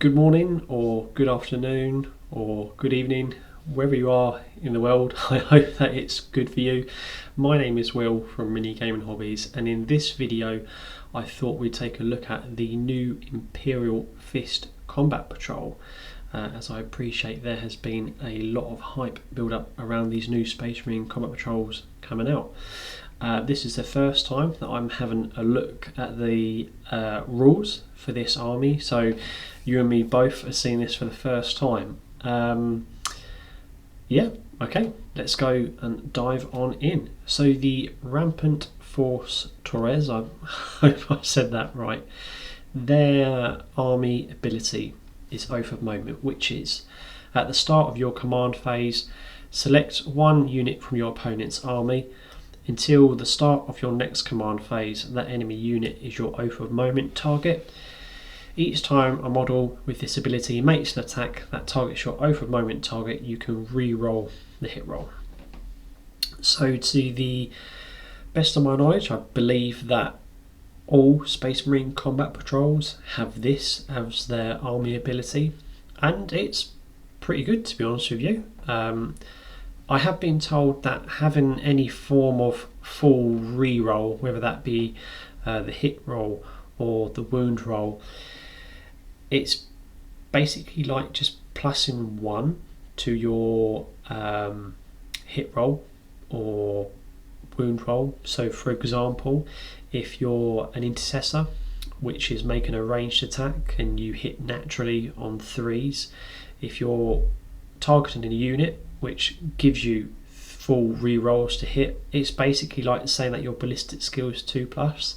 Good morning or good afternoon or good evening, wherever you are in the world. I hope that it's good for you. My name is Will from Mini Gaming Hobbies, and in this video I thought we'd take a look at the new Imperial Fist Combat Patrol, as I appreciate there has been a lot of hype build up around these new Space Marine Combat Patrols coming out. This is the first time that I'm having a look at the rules for this army, so you and me both are seeing this for the first time. Yeah, okay, let's go and dive on in. So the Rampant Force Torres, I hope I said that right, their army ability is Oath of Moment, which is at the start of your command phase, select one unit from your opponent's army. Until the start of your next command phase, that enemy unit is your Oath of Moment target. Each time a model with this ability makes an attack that targets your Oath of Moment target, you can re-roll the hit roll. So to the best of my knowledge, I believe that all Space Marine Combat Patrols have this as their army ability, and it's pretty good, to be honest with you. I have been told that having any form of full re-roll, whether that be the hit roll or the wound roll, it's basically like just plussing one to your hit roll or wound roll. So for example, if you're an intercessor which is making a ranged attack and you hit naturally on 3s, if you're targeting a unit which gives you full re-rolls to hit, it's basically like saying that your ballistic skill is 2+.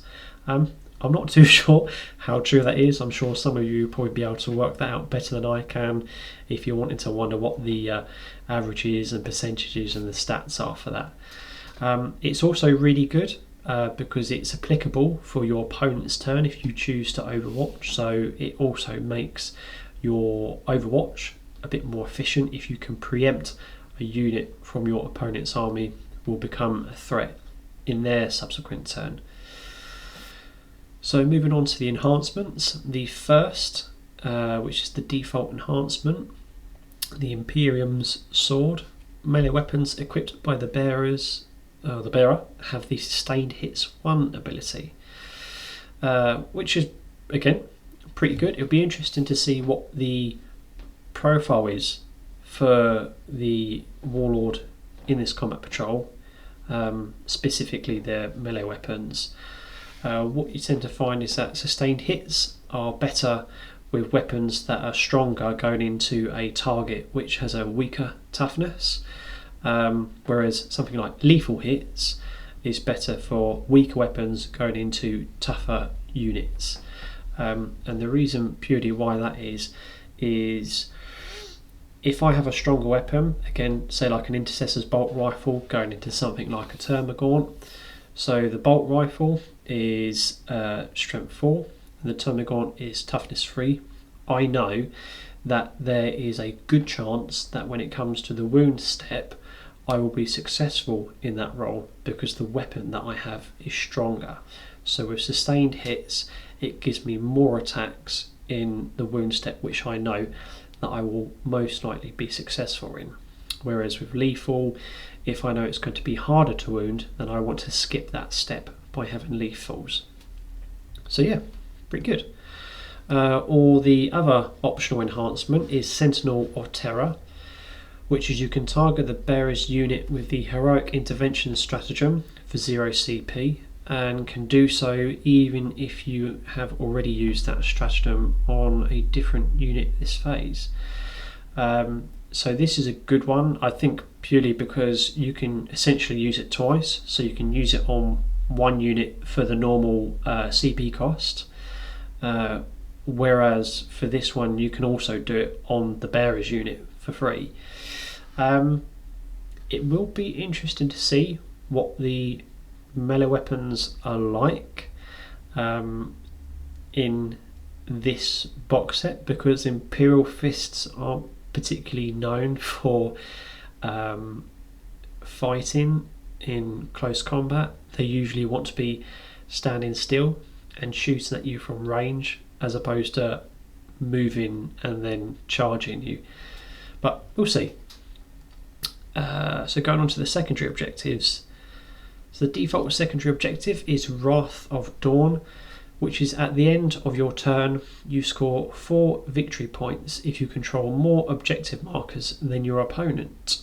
I'm not too sure how true that is. I'm sure some of you will probably be able to work that out better than I can if you're wanting to wonder what the averages and percentages and the stats are for that. It's also really good because it's applicable for your opponent's turn if you choose to overwatch, so it also makes your overwatch a bit more efficient. If you can preempt a unit from your opponent's army, will become a threat in their subsequent turn. So moving on to the enhancements, the first, which is the default enhancement, the Imperium's Sword. Melee weapons equipped by the bearer have the Sustained Hits 1 ability, which is again pretty good. It'll be interesting to see what the profile is for the Warlord in this combat patrol, specifically their melee weapons. What you tend to find is that sustained hits are better with weapons that are stronger going into a target which has a weaker toughness, whereas something like lethal hits is better for weaker weapons going into tougher units. And the reason purely why that is if I have a stronger weapon, again, say like an Intercessor's bolt rifle going into something like a Termagant. So the bolt rifle is strength 4 and the Termagant is toughness 3. I know that there is a good chance that when it comes to the wound step, I will be successful in that roll because the weapon that I have is stronger. So with sustained hits, it gives me more attacks in the wound step, which I know that I will most likely be successful in. Whereas with lethal, if I know it's going to be harder to wound, then I want to skip that step by having lethals. So yeah, pretty good. Or the other optional enhancement is Sentinel of Terror, which is you can target the bearer's unit with the Heroic Intervention stratagem for 0 CP, and can do so even if you have already used that stratagem on a different unit this phase. So this is a good one, I think, purely because you can essentially use it twice. So you can use it on one unit for the normal CP cost, whereas for this one you can also do it on the bearer's unit for free. It will be interesting to see what the melee weapons are like in this box set, because Imperial Fists aren't particularly known for fighting in close combat. They usually want to be standing still and shooting at you from range, as opposed to moving and then charging you. But we'll see. So going on to the secondary objectives. So the default secondary objective is Wrath of Dorn, which is at the end of your turn, you score 4 victory points if you control more objective markers than your opponent.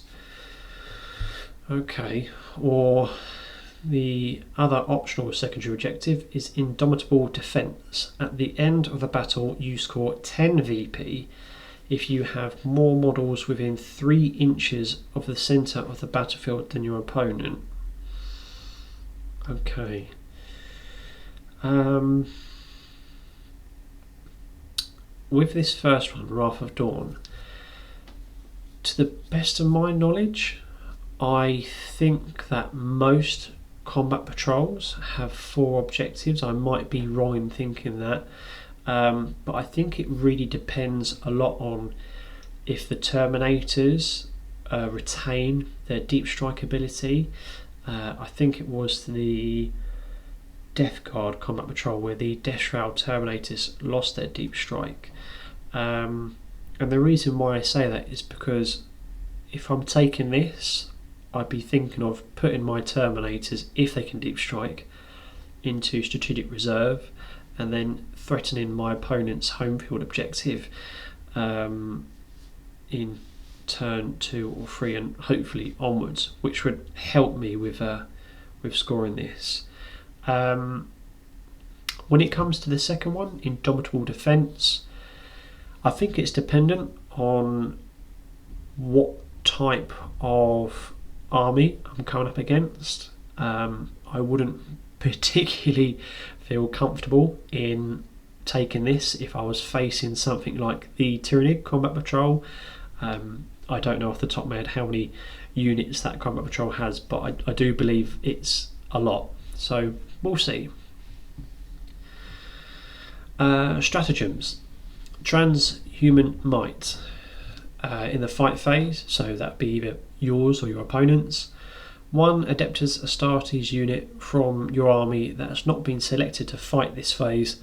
Okay, or the other optional secondary objective is Indomitable Defense. At the end of the battle, you score 10 VP if you have more models within 3 inches of the centre of the battlefield than your opponent. Okay. With this first one, Wrath of Dorn, to the best of my knowledge, I think that most combat patrols have 4 objectives. I might be wrong in thinking that, but I think it really depends a lot on if the Terminators retain their deep strike ability. I think it was the Death Guard combat patrol where the Death Shroud Terminators lost their deep strike, and the reason why I say that is because if I'm taking this, I'd be thinking of putting my Terminators, if they can deep strike, into strategic reserve and then threatening my opponent's home field objective in turn 2 or 3 and hopefully onwards, which would help me with scoring this. When it comes to the second one, Indomitable Defense, I think it's dependent on what type of army I'm coming up against. I wouldn't particularly feel comfortable in taking this if I was facing something like the Tyranid Combat Patrol. I don't know off the top of my head how many units that Combat Patrol has, but I do believe it's a lot. So we'll see. Stratagems. Transhuman Might. In the fight phase, so that'd be either yours or your opponent's, 1 Adeptus Astartes unit from your army that has not been selected to fight this phase.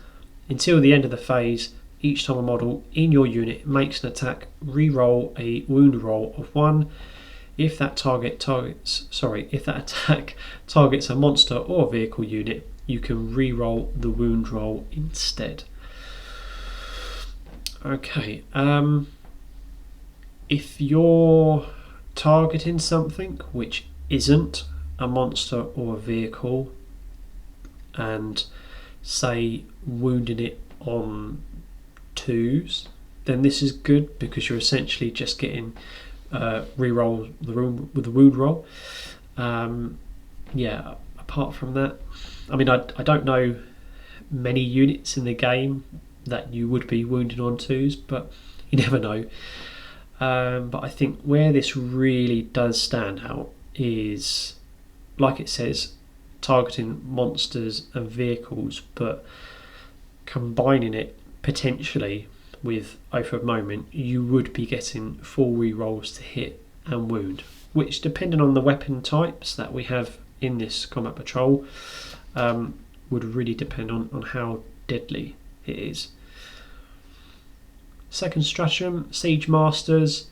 Until the end of the phase, each time a model in your unit makes an attack, re-roll a wound roll of 1. If that attack targets a monster or a vehicle unit, you can re-roll the wound roll instead. Okay, if you're targeting something which isn't a monster or a vehicle and say wounding it on 2s, then this is good because you're essentially just getting re-roll the room with the wound roll. Yeah, apart from that, I mean, I don't know many units in the game that you would be wounding on 2s, but you never know. But I think where this really does stand out is, like it says, targeting monsters and vehicles, but combining it potentially with Oath of Moment, you would be getting full re-rolls to hit and wound, which, depending on the weapon types that we have in this combat patrol, would really depend on how deadly it is. Second stratagem, Siege Masters.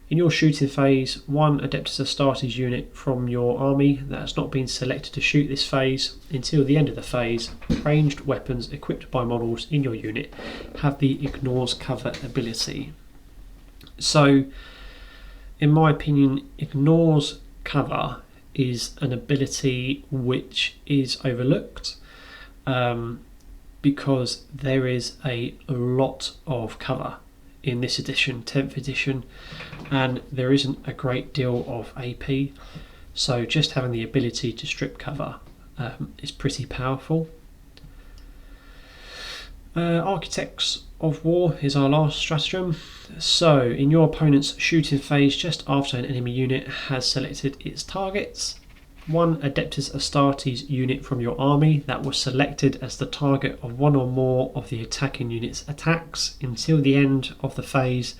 In your shooting phase, 1 Adeptus Astartes unit from your army that has not been selected to shoot this phase. Until the end of the phase, ranged weapons equipped by models in your unit have the Ignores Cover ability. So, in my opinion, Ignores Cover is an ability which is overlooked because there is a lot of cover in this edition, 10th edition, and there isn't a great deal of AP, so just having the ability to strip cover is pretty powerful. Architects of War is our last stratagem. So in your opponent's shooting phase, just after an enemy unit has selected its targets, 1 Adeptus Astartes unit from your army that was selected as the target of 1 or more of the attacking unit's attacks until the end of the phase.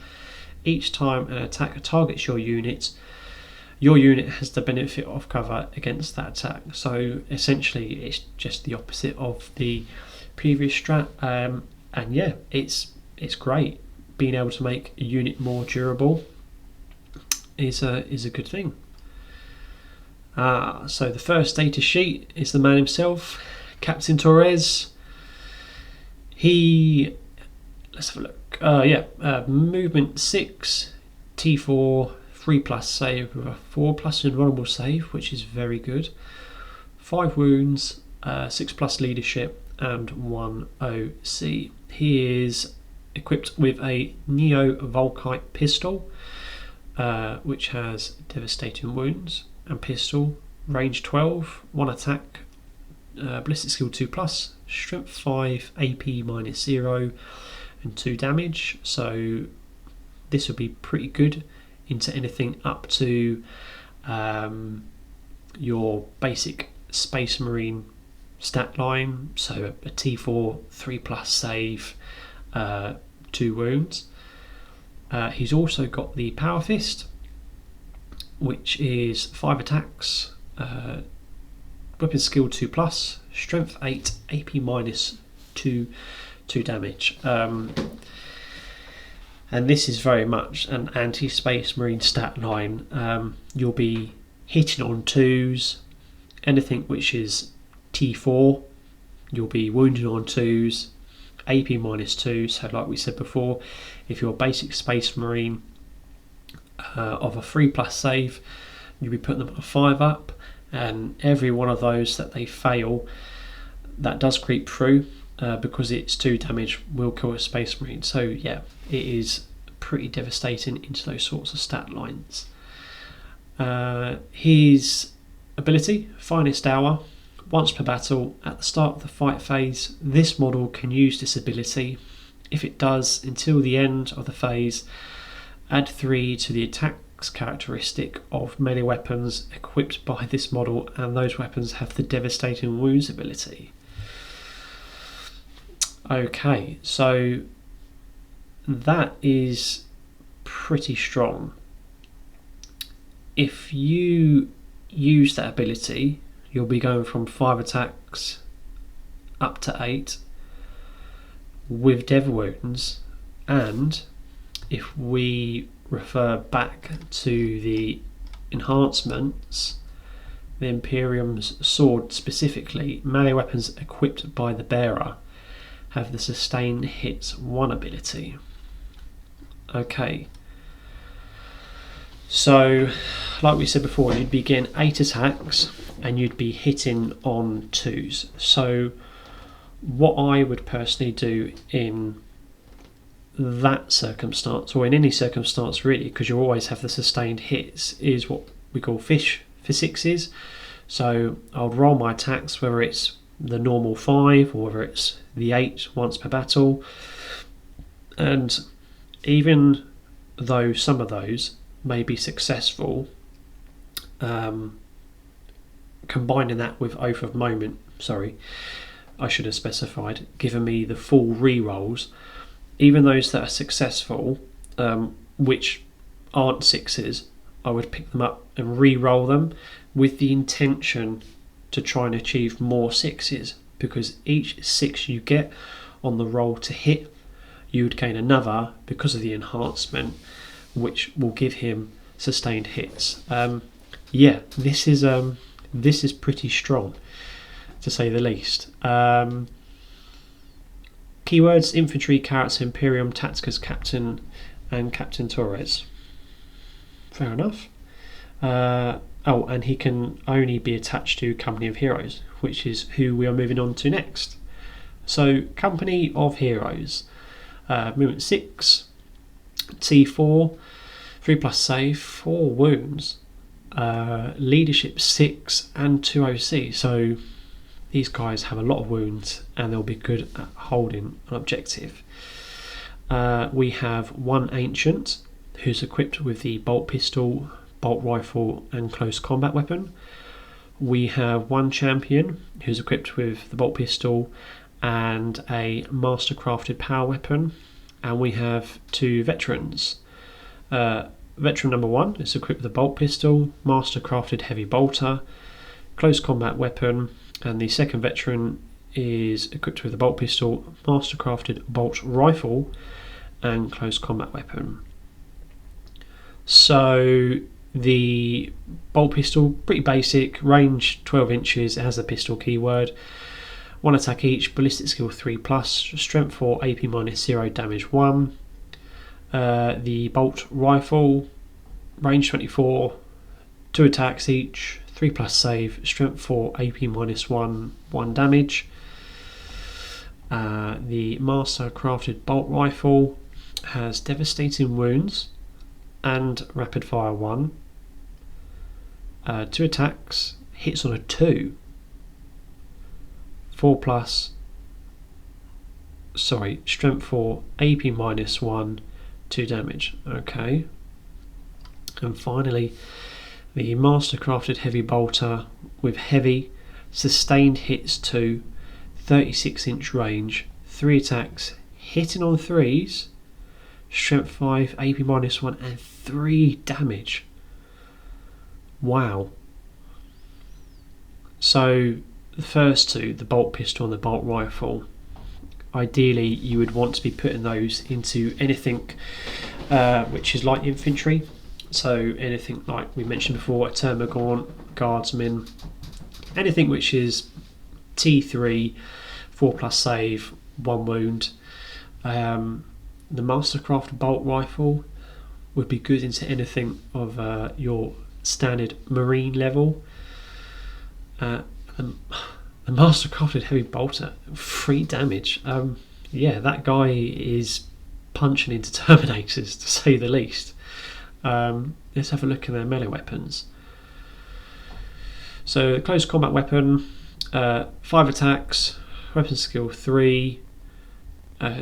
Each time an attack targets your unit has the benefit of cover against that attack. So essentially it's just the opposite of the previous strat, and yeah, it's it's great. Being able to make a unit more durable is a good thing. So the first data sheet is the man himself, Captain Torres. Let's have a look. Movement 6, T4, 3+ save with a 4+ invulnerable save, which is very good. 5 wounds, 6+ leadership, and 1 OC. He is equipped with a Neo Volkite pistol, which has devastating wounds and pistol, range 12, 1 attack, ballistic skill 2+, strength 5, AP -0, and 2 damage. So this would be pretty good into anything up to your basic Space Marine stat line. So a T4, 3+ save, 2 wounds. He's also got the Power Fist, which is 5 attacks, weapon skill 2+, strength 8, AP -2, 2 damage. And this is very much an anti-Space Marine stat line. You'll be hitting on 2s, anything which is T4, you'll be wounded on 2s, AP -2. So like we said before, if you're a basic Space Marine of a 3+ save, you'll be putting them on a 5 up, and every one of those that they fail, that does creep through, because it's 2 damage, will kill a Space Marine. So yeah, it is pretty devastating into those sorts of stat lines. His ability, Finest Hour. Once per battle, at the start of the fight phase, this model can use this ability. If it does, until the end of the phase, add 3 to the attacks characteristic of melee weapons equipped by this model, and those weapons have the devastating wounds ability. Okay, so that is pretty strong. If you use that ability, you'll be going from 5 attacks up to 8 with dev wounds, and if we refer back to the enhancements, the Imperium's sword specifically, melee weapons equipped by the bearer have the Sustain Hits 1 ability. Okay, so like we said before, you'd be getting 8 attacks and you'd be hitting on 2s. So what I would personally do in that circumstance, or in any circumstance really, because you always have the sustained hits, is what we call fish for 6s. So I'll roll my attacks, whether it's the normal 5 or whether it's the 8 once per battle, and even though some of those may be successful, combining that with Oath of Moment, I should have specified, giving me the full re-rolls, even those that are successful, which aren't 6s, I would pick them up and re-roll them with the intention to try and achieve more 6s, because each 6 you get on the roll to hit, you would gain another because of the enhancement, which will give him sustained hits. Yeah, this is pretty strong, to say the least. Keywords: infantry, character, Imperium, Tactica's captain, and Captain Torres. Fair enough. Oh, and he can only be attached to Company of Heroes, which is who we are moving on to next. So, Company of Heroes. Movement 6, T4, 3+ save, 4 wounds, leadership 6, and 2 OC. So these guys have a lot of wounds and they'll be good at holding an objective. We have 1 ancient who's equipped with the bolt pistol, bolt rifle, and close combat weapon. We have 1 champion who's equipped with the bolt pistol and a master crafted power weapon, and we have 2 veterans. Veteran number 1 is equipped with a bolt pistol, master crafted heavy bolter, close combat weapon, and the second veteran is equipped with a bolt pistol, master crafted bolt rifle, and close combat weapon. So the bolt pistol, pretty basic, range 12 inches, it has the pistol keyword. 1 attack each, ballistic skill 3+, strength 4, AP -0, damage 1. The bolt rifle, range 24, 2 attacks each, 3+ save, strength 4, AP -1, 1 damage. The master crafted bolt rifle has devastating wounds and rapid fire 1. 2 attacks, hits on a 2. 4+, strength 4, AP -1, 2 damage. Okay. And finally, the master crafted heavy bolter with heavy, sustained hits 2, 36-inch range, 3 attacks, hitting on 3s, strength 5, AP -1, and 3 damage. Wow. So the first two, the bolt pistol and the bolt rifle, ideally you would want to be putting those into anything which is light infantry. So anything like we mentioned before, a termagant, guardsman, anything which is T3, 4+ save, 1 wound. The mastercraft bolt rifle would be good into anything of your standard marine level. The mastercrafted heavy bolter, 3 damage. Yeah, that guy is punching into Terminators, to say the least. Let's have a look at their melee weapons. So, close combat weapon, 5 attacks, weapon skill 3,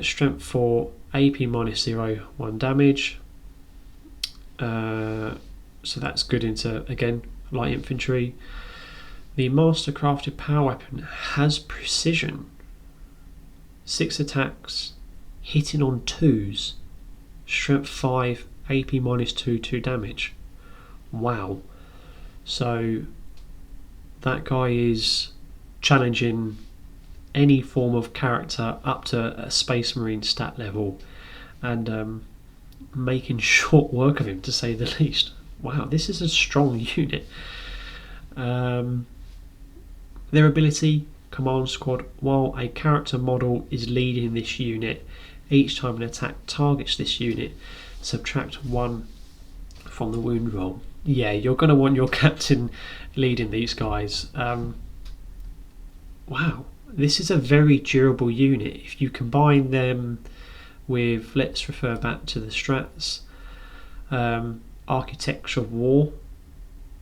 strength 4, AP -0, 1 damage. So that's good into, again, light infantry. The mastercrafted power weapon has precision, 6 attacks, hitting on 2s, strength 5, AP -2, 2 damage. Wow. So that guy is challenging any form of character up to a Space Marine stat level, and making short work of him, to say the least. Wow, this is a strong unit. Their ability, command squad, while a character model is leading this unit, each time an attack targets this unit, subtract 1 from the wound roll. Yeah, you're going to want your captain leading these guys. Wow, this is a very durable unit. If you combine them with, let's refer back to the strats, Architecture of War,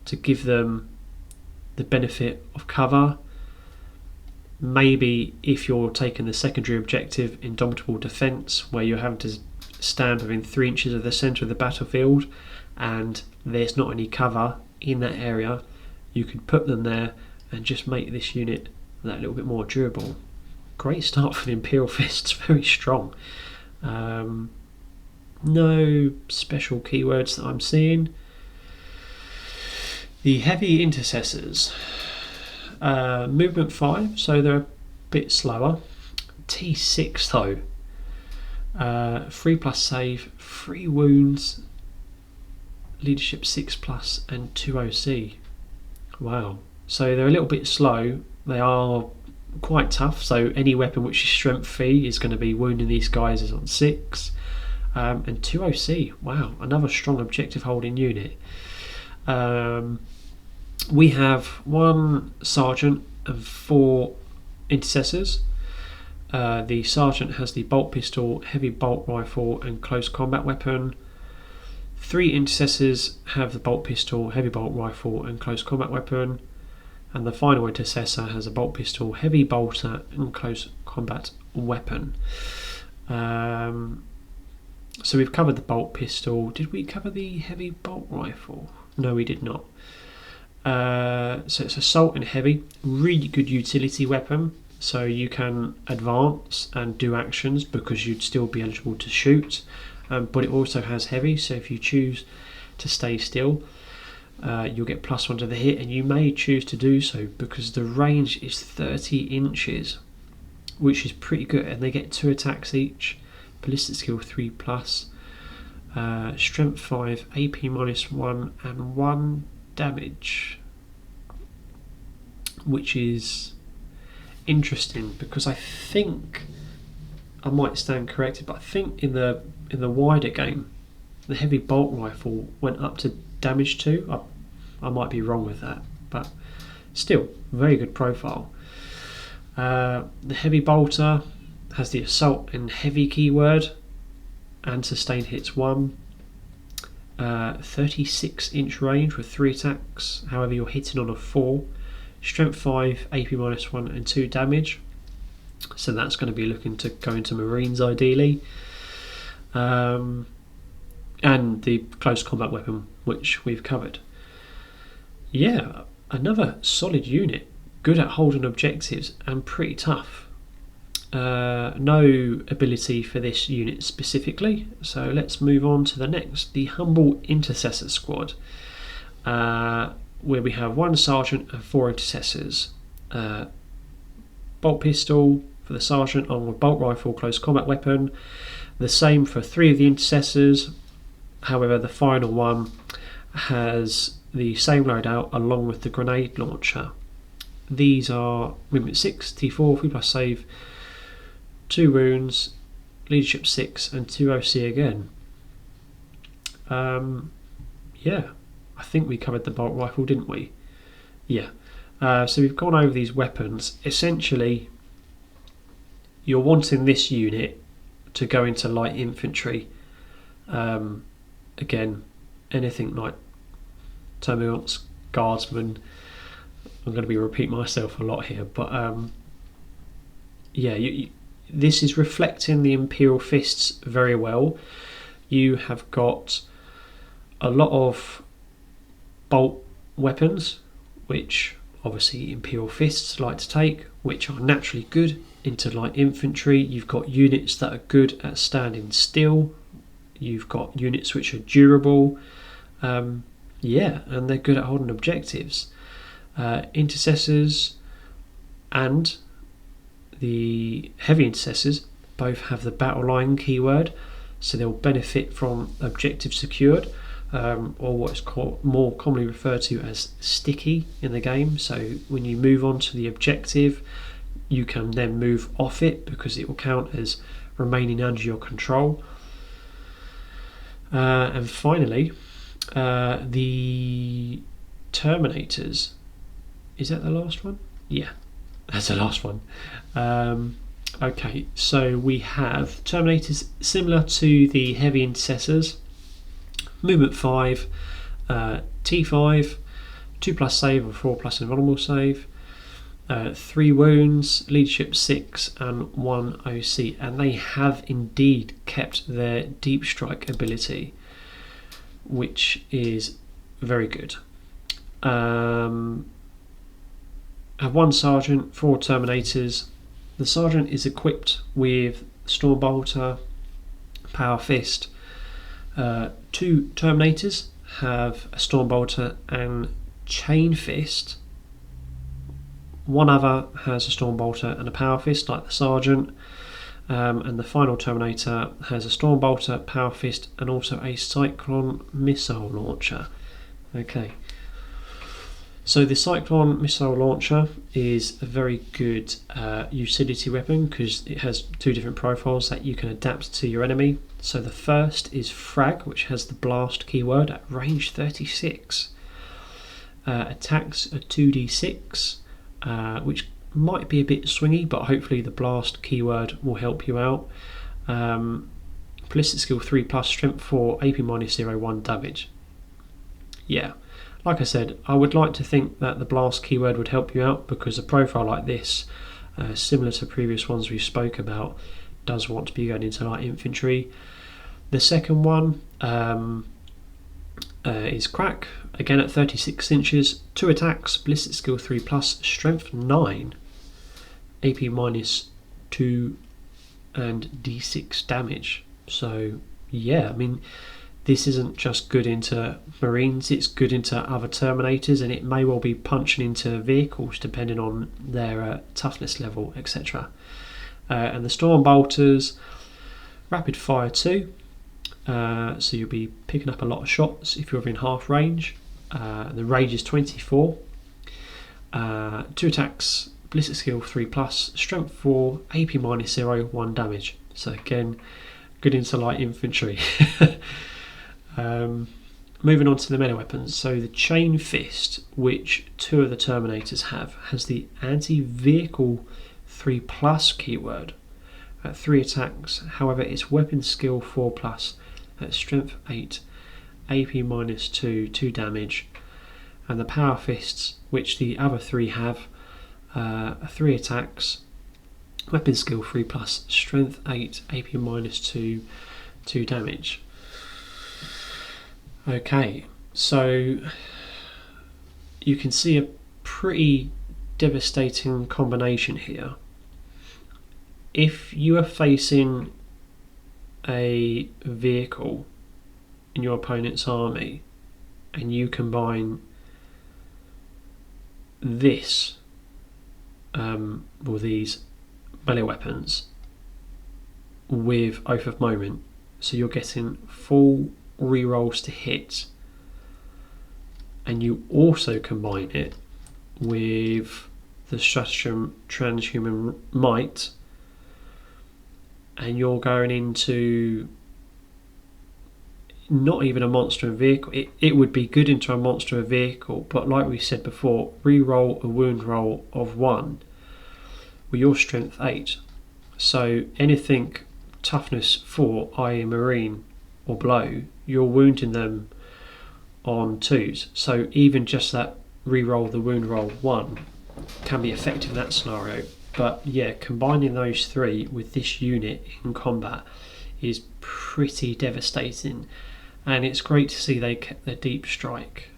to give them the benefit of cover. Maybe if you're taking the secondary objective, Indomitable Defence, where you're having to stand within 3 inches of the centre of the battlefield and there's not any cover in that area, you could put them there and just make this unit that little bit more durable. Great start for the Imperial Fists, very strong. No special keywords that I'm seeing. The heavy intercessors, movement 5, so they're a bit slower. T6 though, 3+ save, 3 wounds, leadership 6+, and 2 OC. Wow. So they're a little bit slow. They are quite tough. So any weapon which is strength 3 is going to be wounding these guys is on 6. And 2 OC. Wow, another strong objective holding unit. We have 1 sergeant and 4 intercessors. The sergeant has the bolt pistol, heavy bolt rifle, and close combat weapon. 3 intercessors have the bolt pistol, heavy bolt rifle, and close combat weapon. And the final intercessor has a bolt pistol, heavy bolter, and close combat weapon. So we've covered the bolt pistol. Did we cover the heavy bolt rifle? No, we did not. So it's assault and heavy, really good utility weapon. So you can advance and do actions because you'd still be eligible to shoot. But it also has heavy, so if you choose to stay still, you'll get +1 to the hit, and you may choose to do so because the range is 30 inches, which is pretty good, and they get 2 attacks each, ballistic skill 3+, strength 5, AP -1 and 1 damage, which is interesting because I think, I might stand corrected, but I think in the wider game the heavy bolt rifle went up to damage 2. I might be wrong with that, but still very good profile. The heavy bolter has the assault and heavy keyword and sustained hits 1. 36-inch range with 3 attacks, however you're hitting on a 4. Strength 5, AP -1 and 2 damage, so that's going to be looking to go into Marines ideally. And the close combat weapon, which we've covered. Yeah, another solid unit, good at holding objectives and pretty tough. No ability for this unit specifically, so let's move on to the next, the Humble Intercessor Squad, where we have 1 sergeant and 4 intercessors. Bolt pistol for the sergeant, armed with bolt rifle, close combat weapon. The same for 3 of the intercessors, however the final one has the same loadout along with the grenade launcher. These are movement 6, T4, 3+ save, 2 wounds, leadership 6 and 2 OC again. Yeah, I think we covered the bolt rifle, didn't we? Yeah. So we've gone over these weapons. Essentially, you're wanting this unit to go into light infantry. Again, anything like terminals, guardsmen. I'm going to be repeating myself a lot here, but yeah, this is reflecting the Imperial Fists very well. You have got a lot of bolt weapons, which obviously Imperial Fists like to take, which are naturally good into light infantry. You've got units that are good at standing still. You've got units which are durable. Yeah, and they're good at holding objectives. Intercessors and the heavy intercessors both have the battle line keyword, so they'll benefit from objective secured, or what's more commonly referred to as sticky in the game. So when you move on to the objective, you can then move off it because it will count as remaining under your control. And finally, the Terminators. Is that the last one? Yeah, that's the last one. Okay, so we have Terminators similar to the heavy intercessors. Movement 5, T5, 2+ save or 4+ invulnerable save, 3 wounds, leadership 6 and 1 OC, and they have indeed kept their deep strike ability, which is very good. Have 1 sergeant, 4 terminators. The sergeant is equipped with Stormbolter, Power Fist. 2 terminators have a Stormbolter and Chain Fist. 1 other has a Stormbolter and a Power Fist, like the sergeant. And the final Terminator has a Stormbolter, Power Fist, and also a Cyclone missile launcher. Okay. So the Cyclone missile launcher is a very good utility weapon because it has 2 different profiles that you can adapt to your enemy. So the first is Frag, which has the blast keyword at range 36. Attacks a 2d6, which might be a bit swingy, but hopefully the blast keyword will help you out. Ballistic skill 3+, strength 4, AP -0, 1 damage. Yeah. Like I said, I would like to think that the blast keyword would help you out because a profile like this, similar to previous ones we spoke about, does want to be going into light infantry. The second one is Crack, again at 36 inches, 2 attacks, ballistic skill 3+, strength 9, AP -2 and d6 damage. So yeah, I mean, this isn't just good into Marines, it's good into other Terminators, and it may well be punching into vehicles depending on their toughness level, etc. And the Stormbolters, Rapid fire 2, so you'll be picking up a lot of shots if you're within half range. The range is 24. 2 attacks, ballistic skill 3+, strength 4, AP -0, 1 damage. So again, good into light infantry. Moving on to the melee weapons. So the Chain Fist, which 2 of the Terminators have, has the anti-vehicle 3+ keyword at 3 attacks. However, its weapon skill 4+, at strength 8, AP -2, 2 damage. And the Power Fists, which the other 3 have, 3 attacks, weapon skill 3+, strength 8, AP -2, 2 damage. Okay, so you can see a pretty devastating combination here. If you are facing a vehicle in your opponent's army and you combine this or these melee weapons with Oath of Moment, so you're getting full rerolls to hit, and you also combine it with the stratagem Transhuman Might, and you're going into not even a monster and vehicle. It would be good into a monster and vehicle, but like we said before, re-roll a wound roll of 1 with your strength 8. So anything toughness 4, i.e. marine or below, you're wounding them on 2s. So even just that re-roll the wound roll 1 can be effective in that scenario. But yeah, combining those 3 with this unit in combat is pretty devastating, and it's great to see they kept their deep strike.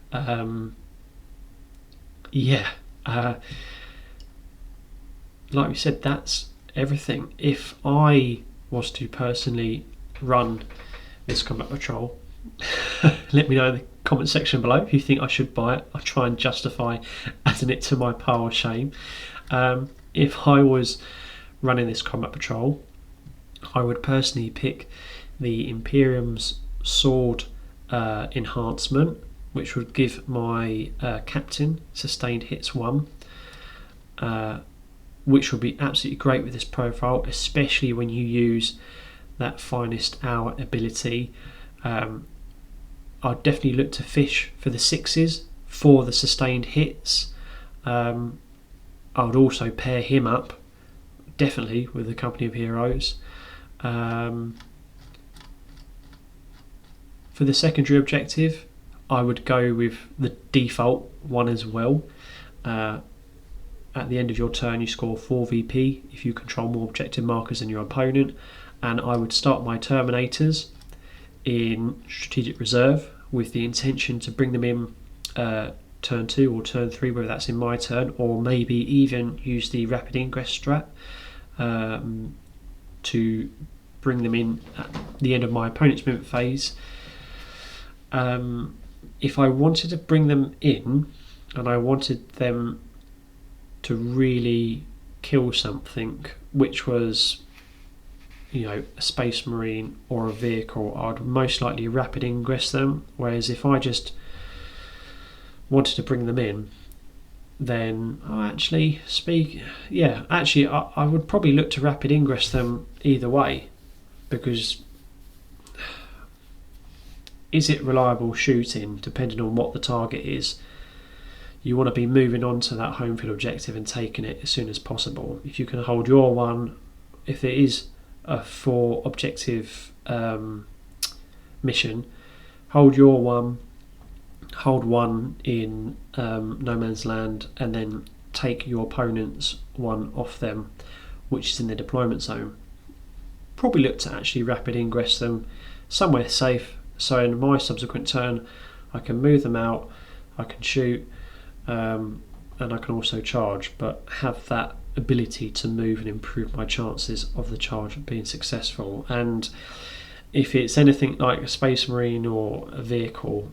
Like we said, that's everything. If I was to personally run this combat patrol, let me know in the comment section below if you think I should buy it. I'll try and justify adding it to my pile of shame. If I was running this combat patrol, I would personally pick the Imperium's sword enhancement, which would give my captain sustained hits 1, which would be absolutely great with this profile, especially when you use that Finest Hour ability. I'd definitely look to fish for the 6s for the sustained hits. I would also pair him up definitely with the Company of Heroes. For the secondary objective, I would go with the default one as well. At the end of your turn, you score 4 VP if you control more objective markers than your opponent, and I would start my Terminators in strategic reserve with the intention to bring them in turn 2 or turn 3, whether that's in my turn, or maybe even use the rapid ingress strat to bring them in at the end of my opponent's movement phase. If I wanted to bring them in and I wanted them to really kill something, which was, you know, a Space Marine or a vehicle, I'd most likely rapid ingress them. Whereas if I just wanted to bring them in, then I would probably look to rapid ingress them either way, because is it reliable shooting depending on what the target is? You want to be moving on to that home field objective and taking it as soon as possible. If you can hold your one, if it is a 4 objective mission, hold your one, hold one in no man's land, and then take your opponent's one off them, which is in the deployment zone. Probably look to actually rapid ingress them somewhere safe, so in my subsequent turn I can move them out, I can shoot, and I can also charge, but have that ability to move and improve my chances of the charge being successful. And if it's anything like a Space Marine or a vehicle,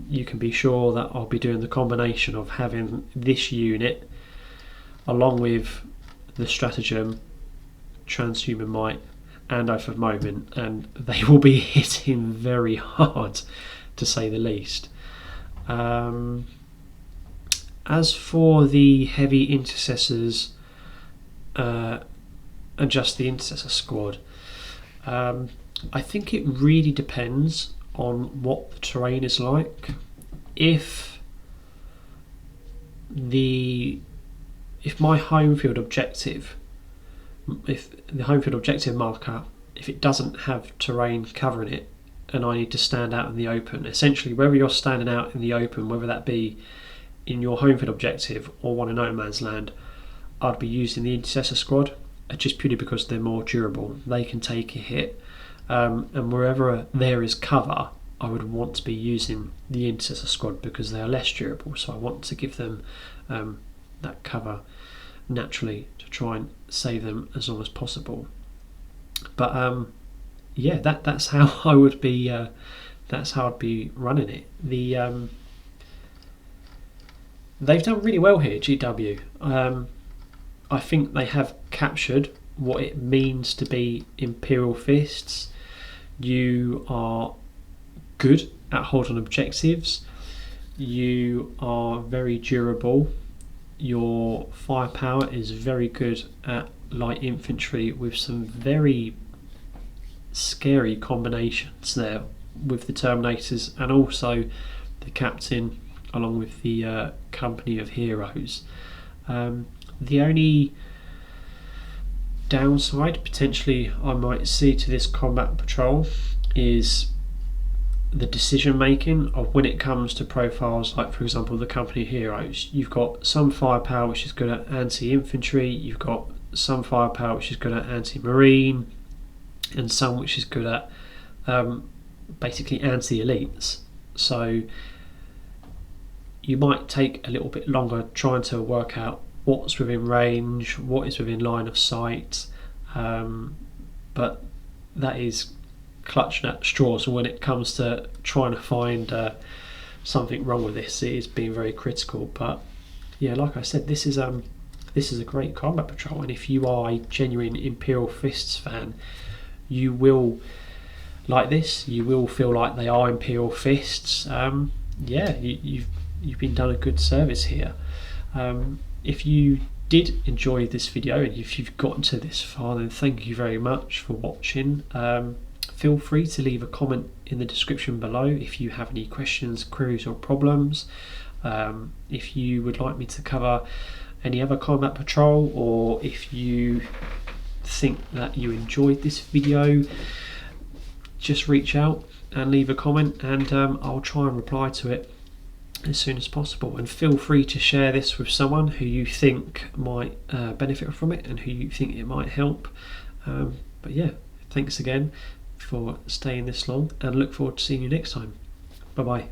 you can be sure that I'll be doing the combination of having this unit along with the stratagem, Transhuman Might, and oath of moment, and they will be hitting very hard, to say the least. As for the heavy intercessors, and just the intercessor squad, I think it really depends on what the terrain is like. If my home field objective, if the home field objective marker, if it doesn't have terrain covering it and I need to stand out in the open, essentially whether you're standing out in the open, whether that be in your home field objective or one in no man's land, I'd be using the intercessor squad, just purely because they're more durable. They can take a hit, and wherever there is cover, I would want to be using the intercessor squad because they are less durable, so I want to give them that cover naturally to try and save them as long as possible. But yeah, that's how I would be. That's how I'd be running it. They've done really well here, GW. I think they have captured what it means to be Imperial Fists. You are good at holding objectives. You are very durable. Your firepower is very good at light infantry, with some very scary combinations there with the Terminators and also the Captain along with the company of heroes. The only downside potentially I might see to this combat patrol is the decision making of when it comes to profiles, like for example the company of heroes. You've got some firepower which is good at anti-infantry, you've got some firepower which is good at anti-marine, and some which is good at basically anti-elites. So you might take a little bit longer trying to work out what's within range, what is within line of sight, but that is clutching at straws. And when it comes to trying to find something wrong with this, it is being very critical. But yeah, like I said, this is a great combat patrol, and if you are a genuine Imperial Fists fan, you will like this. You will feel like they are Imperial Fists. Yeah, you've been done a good service here. If you did enjoy this video and if you've gotten to this far, then thank you very much for watching. Feel free to leave a comment in the description below if you have any questions, queries or problems. If you would like me to cover any other combat patrol, or if you think that you enjoyed this video, just reach out and leave a comment, and I'll try and reply to it as soon as possible. And feel free to share this with someone who you think might benefit from it and who you think it might help. But yeah, thanks again for staying this long, and look forward to seeing you next time. Bye bye.